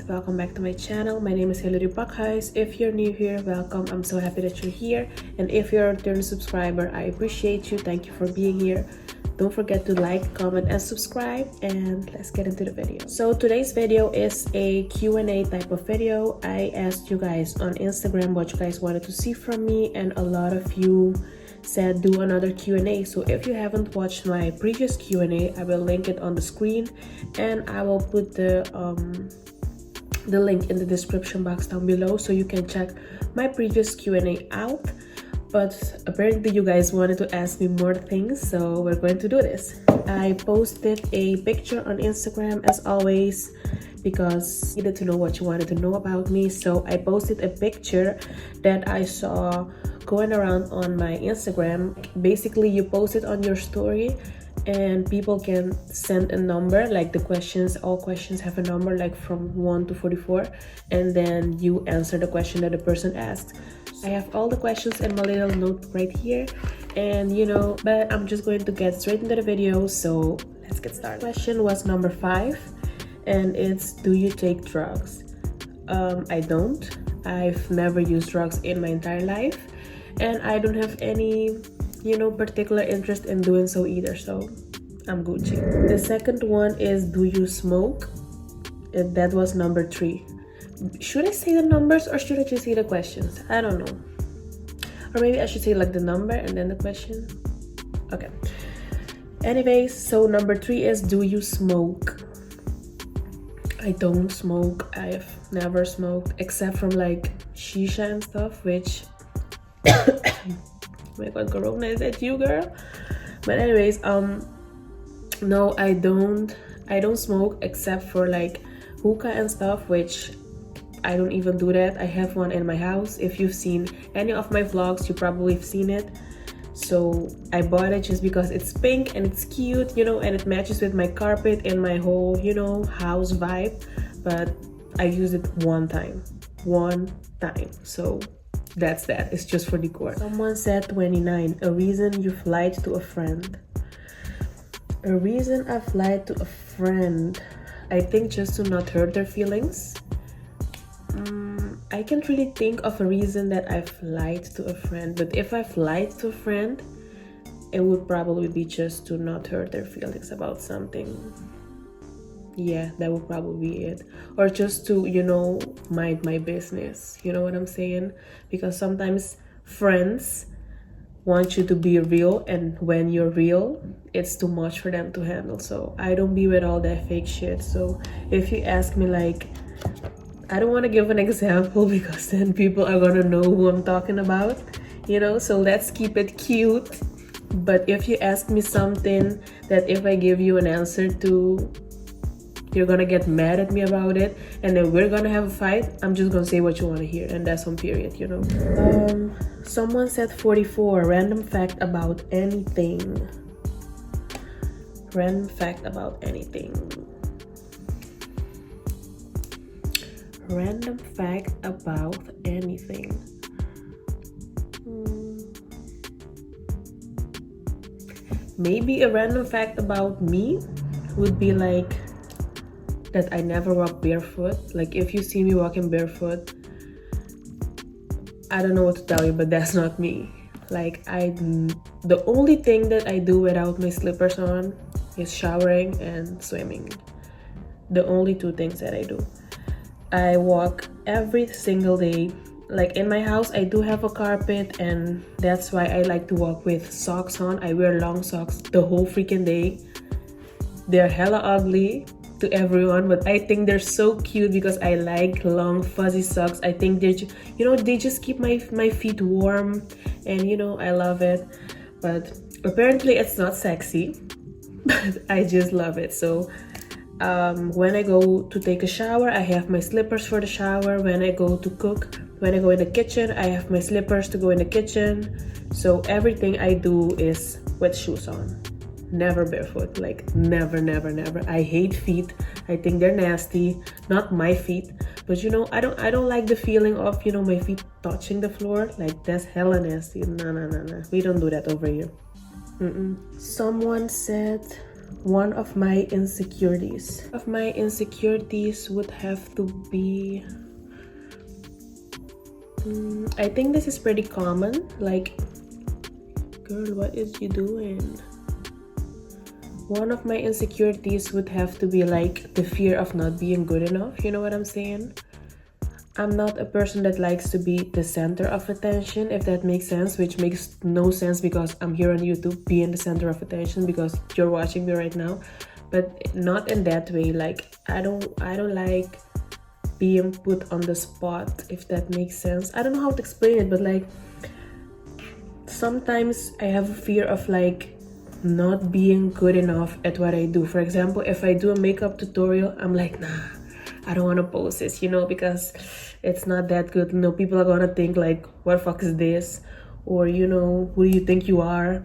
welcome back to my channel. My name is hill.bakhuis. If you're new here, welcome. I'm so happy that you're here, and if you're a return subscriber, I appreciate you. Thank you for being here. Don't forget to like, comment, and subscribe, and let's get into the video. So today's video is a Q&A type of video. I asked you guys on Instagram what you guys wanted to see from me, and a lot of you said do another Q&A. So if you haven't watched my previous Q&A, I will link it on the screen, and I will put the link in the description box down below so you can check my previous Q&A out. But apparently you guys wanted to ask me more things, so we're going to do this. I posted a picture on Instagram as always because I needed to know what you wanted to know about me. So I posted a picture that I saw going around on my Instagram. Basically, you post it on your story and people can send a number, like the questions, all questions have a number, like from 1 to 44, and then you answer the question that the person asked. I have all the questions in my little note right here, and but I'm just going to get straight into the video, so let's get started. Question was number 5, and it's, do you take drugs? I don't. I've never used drugs in my entire life, and I don't have any particular interest in doing so either, so I'm Gucci. The second one is, do you smoke? That was number 3. Should I say the numbers or should I just say the questions? I don't know. Or maybe I should say like the number and then the question. Okay. Anyways, so number 3 is, do you smoke? I don't smoke. I've never smoked except from like shisha and stuff, which oh my god, corona, is that you, girl? But anyways, no, I don't smoke except for like hookah and stuff, which I don't even do that. I have one in my house. If you've seen any of my vlogs, you probably have seen it. So I bought it just because it's pink and it's cute, and it matches with my carpet and my whole, house vibe. But I used it one time. So that's that. It's just for decor. Someone said 29. A reason you've lied to a friend. A reason I've lied to a friend, I think just to not hurt their feelings. I can't really think of a reason that I've lied to a friend, but if I've lied to a friend, it would probably be just to not hurt their feelings about something. Yeah, that would probably be it. Or just to, mind my business. You know what I'm saying? Because sometimes friends want you to be real, and when you're real, it's too much for them to handle. So I don't be with all that fake shit. So if you ask me, like, I don't want to give an example because then people are gonna know who I'm talking about, so let's keep it cute. But if you ask me something that if I give you an answer to, you're gonna get mad at me about it, and then we're gonna have a fight, I'm just gonna say what you want to hear, and that's on period. Someone said 44. Random fact about anything. Random fact about anything. Random fact about anything. Maybe a random fact about me would be like that I never walk barefoot. Like, if you see me walking barefoot, I don't know what to tell you, but that's not me. Like, the only thing that I do without my slippers on is showering and swimming. The only 2 things that I do. I walk every single day. Like, in my house, I do have a carpet, and that's why I like to walk with socks on. I wear long socks the whole freaking day. They're hella ugly to everyone, but I think they're so cute because I like long fuzzy socks. I think they just keep my feet warm, and I love it. But apparently it's not sexy, but I just love it. So when I go to take a shower, I have my slippers for the shower. When I go to cook, when I go in the kitchen, I have my slippers to go in the kitchen. So everything I do is with shoes on. Never barefoot. Like, never. I hate feet. I think they're nasty. Not my feet, but I don't like the feeling of my feet touching the floor. Like, that's hella nasty. No. We don't do that over here. Someone said One of my insecurities. Of my insecurities would have to be, I think this is pretty common. Like, girl, what is you doing? One of my insecurities would have to be like the fear of not being good enough. You know what I'm saying? I'm not a person that likes to be the center of attention, if that makes sense, which makes no sense because I'm here on YouTube being the center of attention because you're watching me right now. But not in that way. Like, I don't like being put on the spot, if that makes sense. I don't know how to explain it, but like sometimes I have a fear of like not being good enough at what I do. For example, if I do a makeup tutorial, I'm like, nah, I don't want to post this, you know, because it's not that good. You know, people are gonna think like, what the fuck is this? Or, you know, who do you think you are?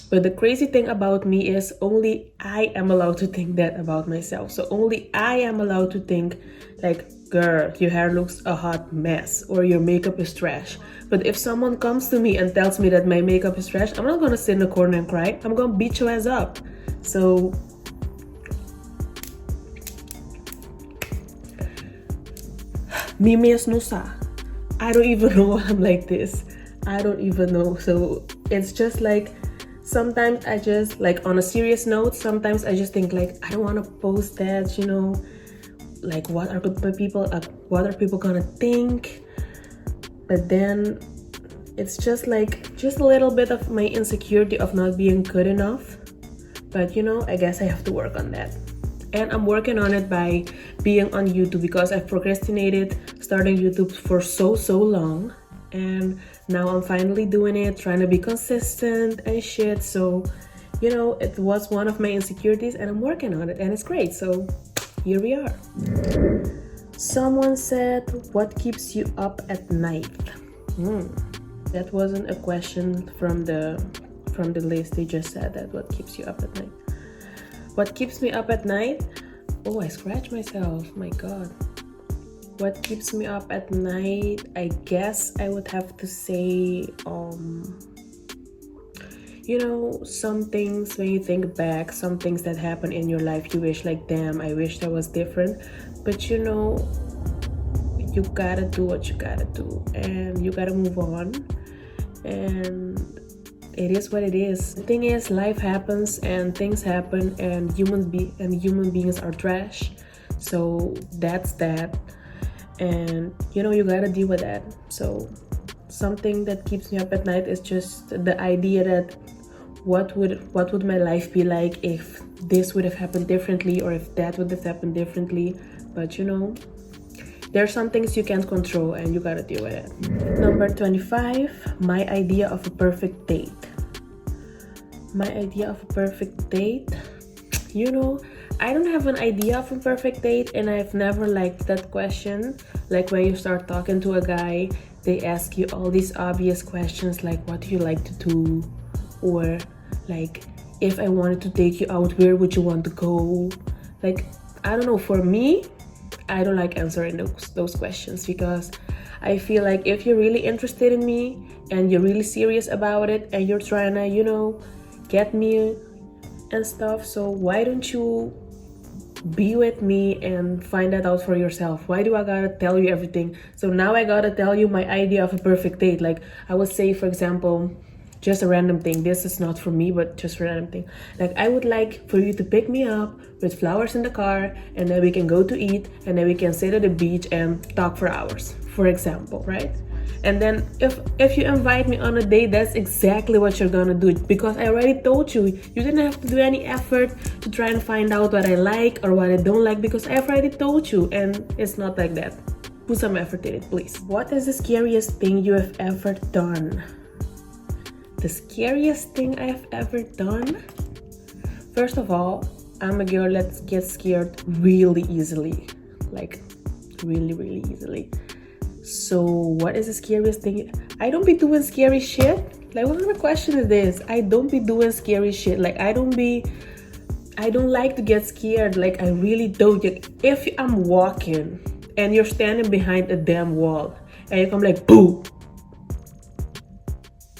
But the crazy thing about me is only I am allowed to think that about myself. So only I am allowed to think like, girl, your hair looks a hot mess or your makeup is trash. But if someone comes to me and tells me that my makeup is trash, I'm not gonna sit in the corner and cry. I'm gonna beat your ass up. So Mimi Nusa. I don't even know why I'm like this. I don't even know. So it's just like sometimes I just like, on a serious note, sometimes I just think like, I don't want to post that, you know, like what are people gonna think? But then it's just like just a little bit of my insecurity of not being good enough. But you know, I guess I have to work on that. And I'm working on it by being on YouTube because I've procrastinated starting YouTube for so long. And now I'm finally doing it, trying to be consistent and shit. So, you know, it was one of my insecurities and I'm working on it and it's great. So here we are. Someone said, what keeps you up at night? That wasn't a question from the list. They just said that, what keeps you up at night? What keeps me up at night? Oh, I scratched myself. My God. What keeps me up at night? I guess I would have to say, you know, some things when you think back, some things that happen in your life, you wish like, damn, I wish that was different. But you know, you gotta do what you gotta do and you gotta move on. And it is what it is. The thing is, life happens and things happen and human beings are trash. So that's that. And you know, you gotta deal with that. So something that keeps me up at night is just the idea that what would my life be like if this would have happened differently or if that would have happened differently. But you know, there are some things you can't control and you gotta deal with it. Number 25, my idea of a perfect date. My idea of a perfect date, you know, I don't have an idea of a perfect date and I've never liked that question. Like when you start talking to a guy, they ask you all these obvious questions like, what do you like to do? Or like, if I wanted to take you out, where would you want to go? Like, I don't know, for me, I don't like answering those questions because I feel like if you're really interested in me and you're really serious about it and you're trying to, you know, get me and stuff, so why don't you be with me and find that out for yourself? Why do I gotta tell you everything? So now I gotta tell you my idea of a perfect date. Like I would say, for example, just a random thing. This is not for me, but just a random thing. Like I would like for you to pick me up with flowers in the car and then we can go to eat and then we can sit at the beach and talk for hours, for example, right? And then if you invite me on a date, that's exactly what you're gonna do because I already told you. You didn't have to do any effort to try and find out what I like or what I don't like because I've already told you, and it's not like that. Put some effort in it, please. What is the scariest thing you have ever done? The scariest thing I have ever done? First of all, I'm a girl that gets scared really easily. Like really easily. So what is the scariest thing? I don't be doing scary shit. Like what kind of question is this? I don't be doing scary shit. Like I don't like to get scared. Like I really don't. If I'm walking and you're standing behind a damn wall and you come like boo,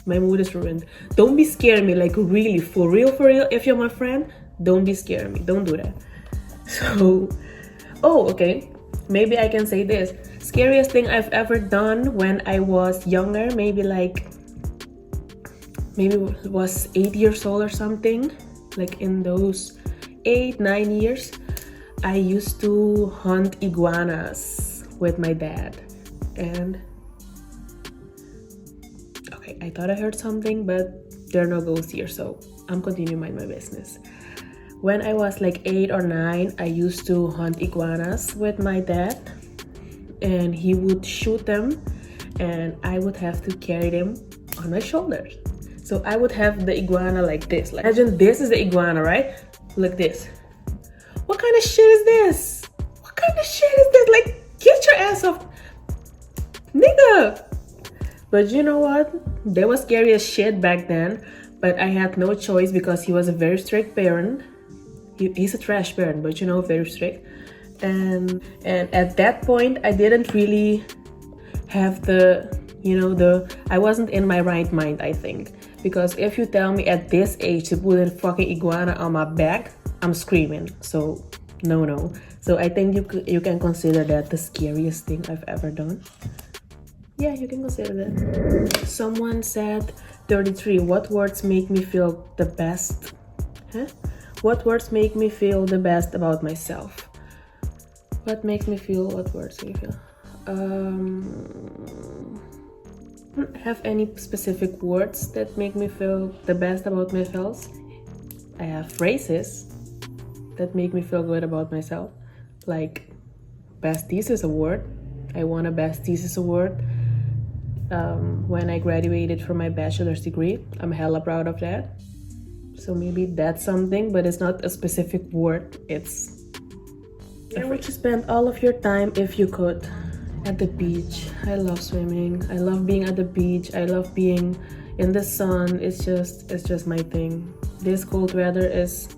my mood is ruined. Don't be scaring me, like really, for real. If you're my friend, Don't be scaring me. Don't do that. So, oh, okay. Maybe I can say this. Scariest thing I've ever done when I was younger, maybe was 8 years old or something. Like in those 8-9 years, I used to hunt iguanas with my dad. And okay, I thought I heard something, but there are no ghosts here, so I'm continuing mind my business. When I was like 8 or 9, I used to hunt iguanas with my dad, and he would shoot them and I would have to carry them on my shoulders. So I would have the iguana like this. Like, imagine this is the iguana, right? Like this. What kind of shit is this? What kind of shit is this? Like, get your ass off, nigga. But you know what? They was scary as shit back then, but I had no choice because he was a very strict parent. He's a trash parent, but you know, very strict. And at that point, I didn't really have I wasn't in my right mind, I think. Because if you tell me at this age to put a fucking iguana on my back, I'm screaming. So, no. So I think you can consider that the scariest thing I've ever done. Yeah, you can consider that. Someone said 33. What words make me feel the best? What words make me feel the best about myself? What words make me feel? I don't have any specific words that make me feel the best about myself. I have phrases that make me feel good about myself. Like best thesis award. I won a best thesis award when I graduated from my bachelor's degree. I'm hella proud of that. So maybe that's something, but it's not a specific word. It's where would you spend all of your time if you could? At the beach. I love swimming. I love being at the beach. I love being in the sun. It's just my thing. This cold weather is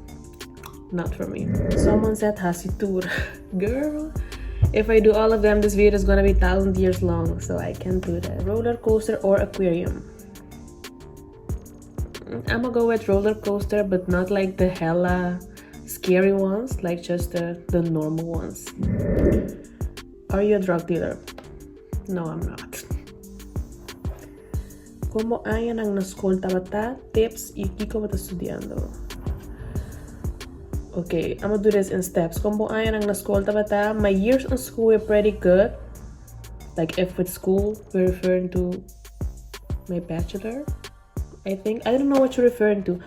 not for me. Someone said hasitur. Girl, if I do all of them, this video is gonna be 1,000 years long, so I can't do that. Roller coaster or aquarium? I'm gonna go with roller coaster, but not like the hella scary ones, like just the normal ones. Are you a drug dealer? No, I'm not. ¿Cómo ayan ang naskolta bata? Tips y kiko bata estudiando. Okay, I'm gonna do this in steps. ¿Cómo ayan ang naskolta bata? My years in school were pretty good. Like if with school, we're referring to my bachelor, I think. I don't know what you're referring to.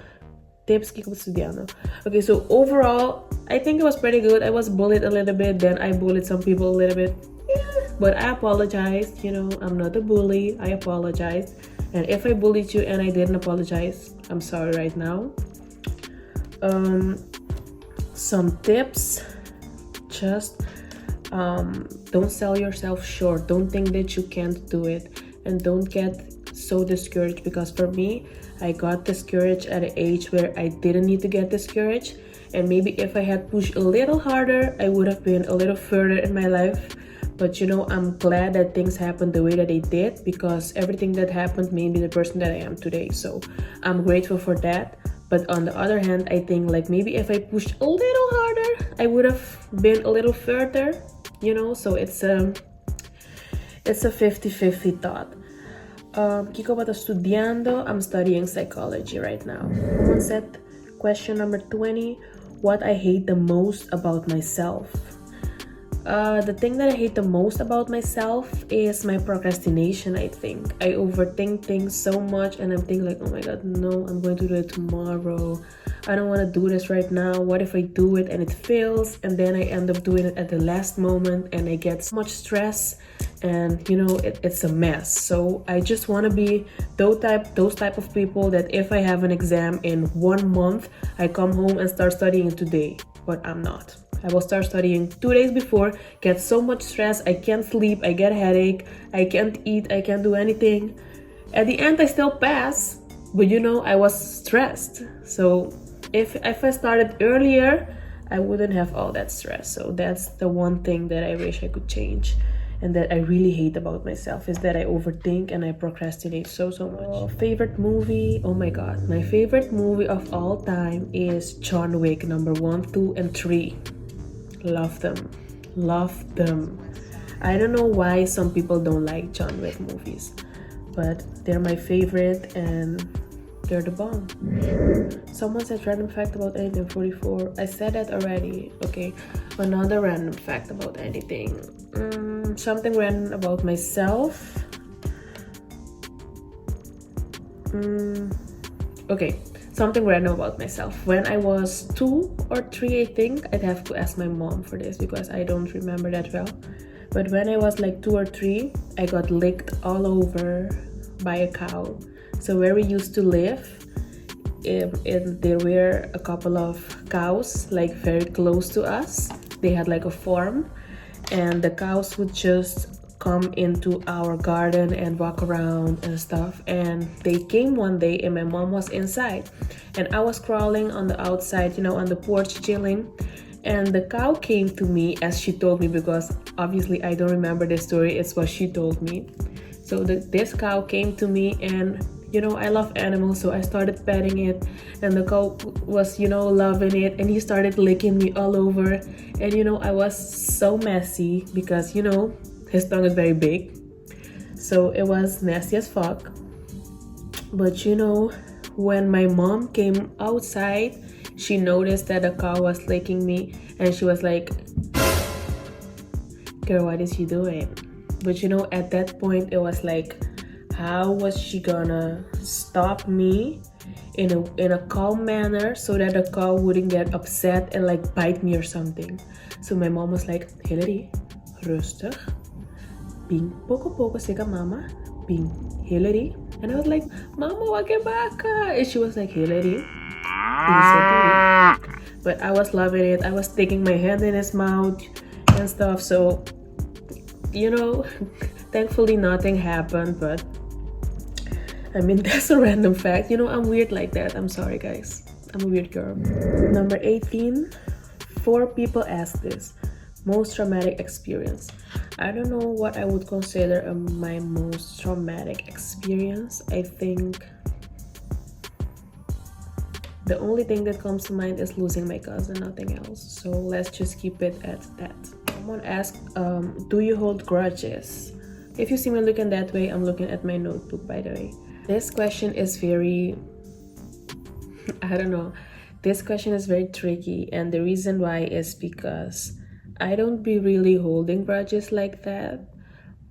Tips kiko bata estudiando. Okay, so overall, I think it was pretty good. I was bullied a little bit, then I bullied some people a little bit. Yeah, but I apologized. I'm not a bully. I apologized. And if I bullied you and I didn't apologize, I'm sorry right now. Some tips. Just don't sell yourself short. Don't think that you can't do it. And don't get so discouraged, because for me, I got discouraged at an age where I didn't need to get discouraged. And maybe if I had pushed a little harder, I would have been a little further in my life. But I'm glad that things happened the way that they did, because everything that happened made me the person that I am today. So I'm grateful for that. But on the other hand, I think like maybe if I pushed a little harder, I would have been a little further, So it's a 50-50 thought. Kiko bata estudiando. I'm studying psychology right now. Someone said question number 20. What I hate the most about myself. The thing that I hate the most about myself is my procrastination, I think. I overthink things so much, and I'm thinking like, oh my god, no, I'm going to do it tomorrow. I don't want to do this right now. What if I do it and it fails? And then I end up doing it at the last moment, and I get so much stress, and it's a mess. So I just want to be those type of people that if I have an exam in 1 month, I come home and start studying today. But I'm not. I will start studying 2 days before, get so much stress, I can't sleep, I get a headache, I can't eat, I can't do anything. At the end, I still pass, but I was stressed. So if I started earlier, I wouldn't have all that stress. So that's the one thing that I wish I could change. and that I really hate about myself is that I overthink and I procrastinate so much. Favorite movie? Oh my god, my favorite movie of all time is John Wick number 1, 2, and 3. Love them. Love them. I don't know why some people don't like John Wick movies, but they're my favorite and they're the bomb. Someone said random fact about anything 44. I said that already. Okay, another random fact about anything. Something random about myself. Okay, something random about myself. When I was 2 or 3, I think, I'd have to ask my mom for this because I don't remember that well. But when I was like 2 or 3, I got licked all over by a cow. So where we used to live, there were a couple of cows like very close to us. They had like a farm, and the cows would just come into our garden and walk around and stuff. And they came one day and my mom was inside and I was crawling on the outside, on the porch chilling. And the cow came to me as she told me, because obviously I don't remember the story, it's what she told me. So this cow came to me, and I love animals, so I started petting it, and the cow was loving it, and he started licking me all over. And I was so messy because his tongue is very big, so it was nasty as fuck. But when my mom came outside, she noticed that the cow was licking me, and she was like, girl, what is she doing? But at that point it was like, how was she gonna stop me in a calm manner so that the cow wouldn't get upset and like bite me or something? So my mom was like, Hillary, rustig, ping poco sika mama, ping Hillary. And I was like, mama, wag baka? And she was like, Hillary, but I was loving it. I was sticking my hand in his mouth and stuff. So thankfully nothing happened, but I mean, that's a random fact. I'm weird like that. I'm sorry, guys. I'm a weird girl. Number 18. 4 people ask this. Most traumatic experience. I don't know what I would consider my most traumatic experience. I think the only thing that comes to mind is losing my cousin, nothing else. So let's just keep it at that. Someone asked, do you hold grudges? If you see me looking that way, I'm looking at my notebook, by the way. This question is very, I don't know. This question is very tricky, and the reason why is because I don't be really holding grudges like that.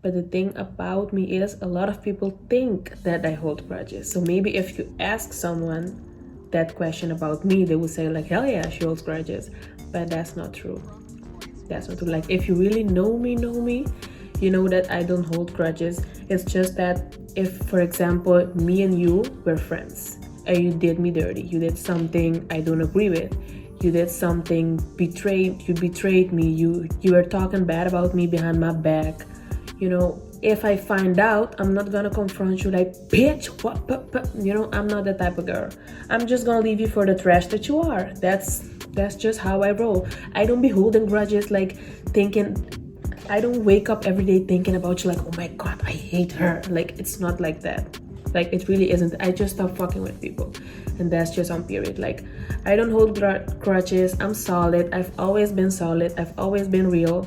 But the thing about me is a lot of people think that I hold grudges. So maybe if you ask someone that question about me, they would say like, hell yeah, she holds grudges. But that's not true. That's not true. Like, if you really know me, you know that I don't hold grudges. It's just that if, for example, me and you were friends and you did me dirty, you did something I don't agree with, you did something you betrayed me, you were talking bad about me behind my back, if I find out, I'm not gonna confront you like, bitch, what, I'm not that type of girl. I'm just gonna leave you for the trash that you are. That's just how I roll. I don't be holding grudges, like thinking, I don't wake up every day thinking about you like, oh my god, I hate her. Like, it's not like that. Like, it really isn't. I just stop fucking with people, and that's just on period. Like, I don't hold grudges. I'm solid. I've always been solid. I've always been real.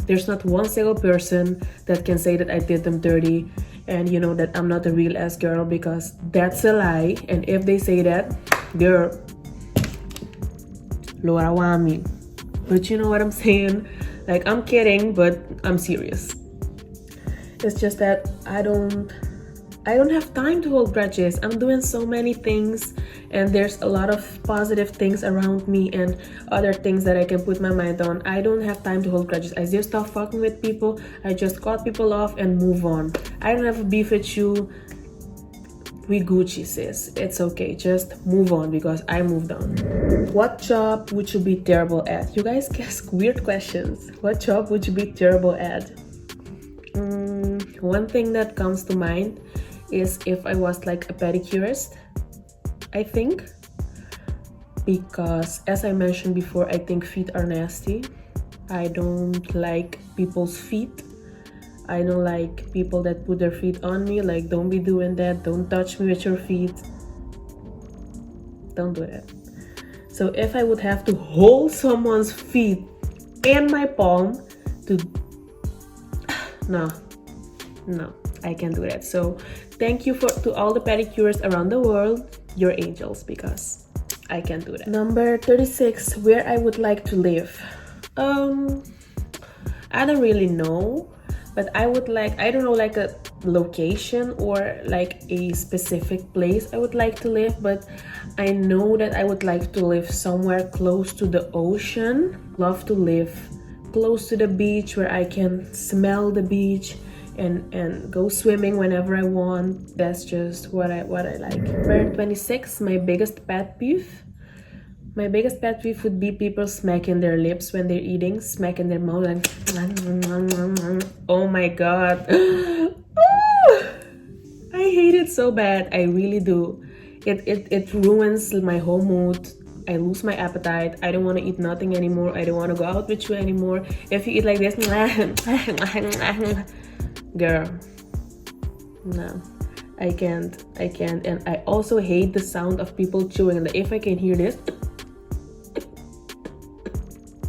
There's not one single person that can say that I did them dirty and that I'm not a real ass girl, because that's a lie. And if they say that, girl, Laura want me. But you know what I'm saying? Like, I'm kidding, but I'm serious. It's just that I don't have time to hold grudges. I'm doing so many things, and there's a lot of positive things around me and other things that I can put my mind on. I don't have time to hold grudges. I just stop fucking with people. I just cut people off and move on. I don't have a beef with you. We Gucci, sis. It's okay. Just move on, because I moved on. What job would you be terrible at? You guys ask weird questions. What job would you be terrible at? One thing that comes to mind is if I was like a pedicurist, I think. Because as I mentioned before, I think feet are nasty. I don't like people's feet. I don't like people that put their feet on me. Like, don't be doing that. Don't touch me with your feet. Don't do that. So if I would have to hold someone's feet in my palm to no, I can't do that. So thank you to all the pedicurists around the world. You're angels, because I can't do that. Number 36, where I would like to live. I don't really know, but I would like, I don't know, like a location or like a specific place I would like to live, but I know that I would like to live somewhere close to the ocean. Love to live close to the beach where I can smell the beach and go swimming whenever I want. That's just what I like. Number 26, my biggest pet peeve. My biggest pet peeve would be people smacking their lips when they're eating, smacking their mouth and oh my god. I hate it so bad. I really do. It ruins my whole mood. I lose my appetite. I don't want to eat nothing anymore. I don't want to go out with you anymore. If you eat like this, girl, no, I can't. And I also hate the sound of people chewing. Like, if I can hear this,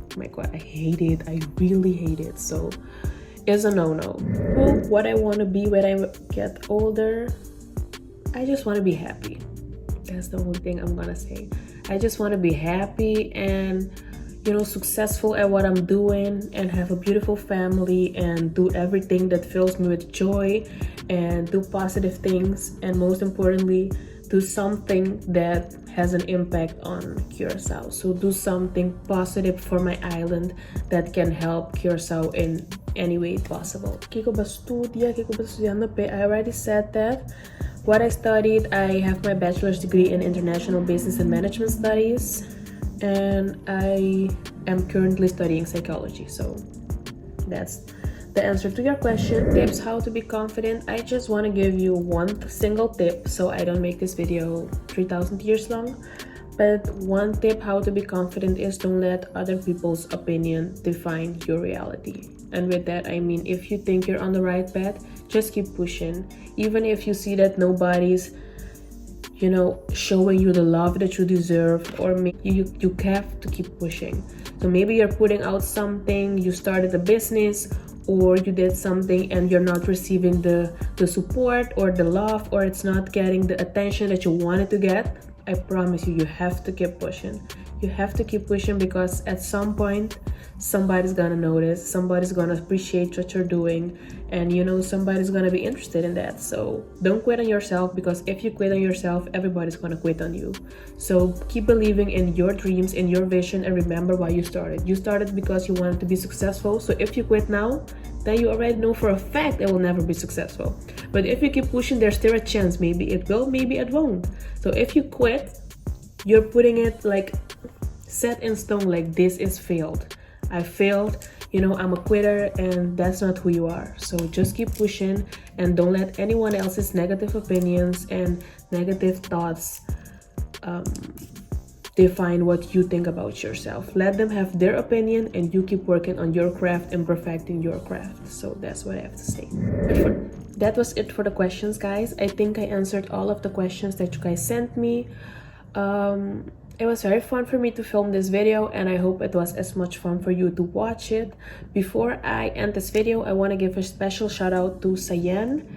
oh my god, I hate it. I really hate it. So it's a no-no. What I want to be when I get older, I just want to be happy. That's the only thing I'm gonna say. I just want to be happy and, you know, successful at what I'm doing, and have a beautiful family, and do everything that fills me with joy, and do positive things, and most importantly, do something that has an impact on Curacao. So do something positive for my island that can help Curacao in any way possible. Kiko ba estudiando pe? I already said that. What I studied, I have my bachelor's degree in international business and management studies, and I am currently studying psychology. So that's the answer to your question. Tips how to be confident. I just want to give you one single tip, so I don't make this video 3,000 years long. But one tip how to be confident is don't let other people's opinion define your reality. And with that, I mean, if you think you're on the right path, just keep pushing. Even if you see that nobody's, you know, showing you the love that you deserve, or you have to keep pushing. So maybe you're putting out something, you started a business, or you did something and you're not receiving the support or the love, or it's not getting the attention that you wanted to get. I promise you, you have to keep pushing. You have to keep pushing, because at some point somebody's gonna notice, somebody's gonna appreciate what you're doing, and you know, somebody's gonna be interested in that. So don't quit on yourself, because if you quit on yourself, everybody's gonna quit on you. So keep believing in your dreams, in your vision, and remember why you started. You started because you wanted to be successful. So if you quit now, then you already know for a fact it will never be successful. But if you keep pushing, there's still a chance. Maybe it will, maybe it won't. So if you quit, you're putting it like set in stone, like this is failed. I failed, you know, I'm a quitter, and that's not who you are. So just keep pushing, and don't let anyone else's negative opinions and negative thoughts define what you think about yourself. Let them have their opinion, and you keep working on your craft and perfecting your craft. So that's what I have to say. That was it for the questions, guys. I think I answered all of the questions that you guys sent me. It was very fun for me to film this video, and I hope it was as much fun for you to watch it. Before I end this video, I want to give a special shout out to Sayen.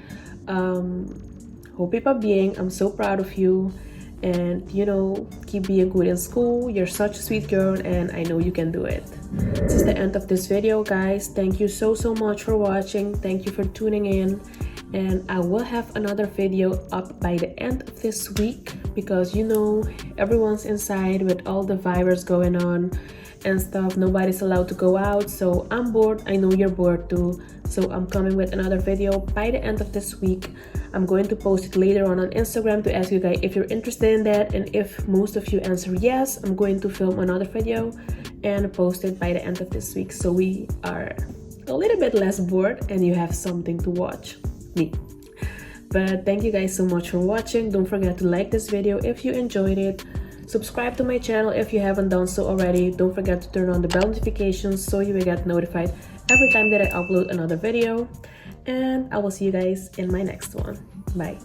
Hope you being, I'm so proud of you, and you know, keep being good in school. You're such a sweet girl, and I know you can do it. This is the end of this video, guys. Thank you so much for watching. Thank you for tuning in, and I will have another video up by the end of this week, because you know, everyone's inside with all the virus going on and stuff. Nobody's allowed to go out, so I'm bored. I know you're bored too, so I'm coming with another video by the end of this week. I'm going to post it later on Instagram to ask you guys if you're interested in that, and if most of you answer yes, I'm going to film another video and post it by the end of this week, so we are a little bit less bored and you have something to watch me. But thank you guys so much for watching. Don't forget to like this video if you enjoyed it. Subscribe to my channel if you haven't done so already. Don't forget to turn on the bell notifications so you will get notified every time that I upload another video. and I will see you guys in my next one. Bye.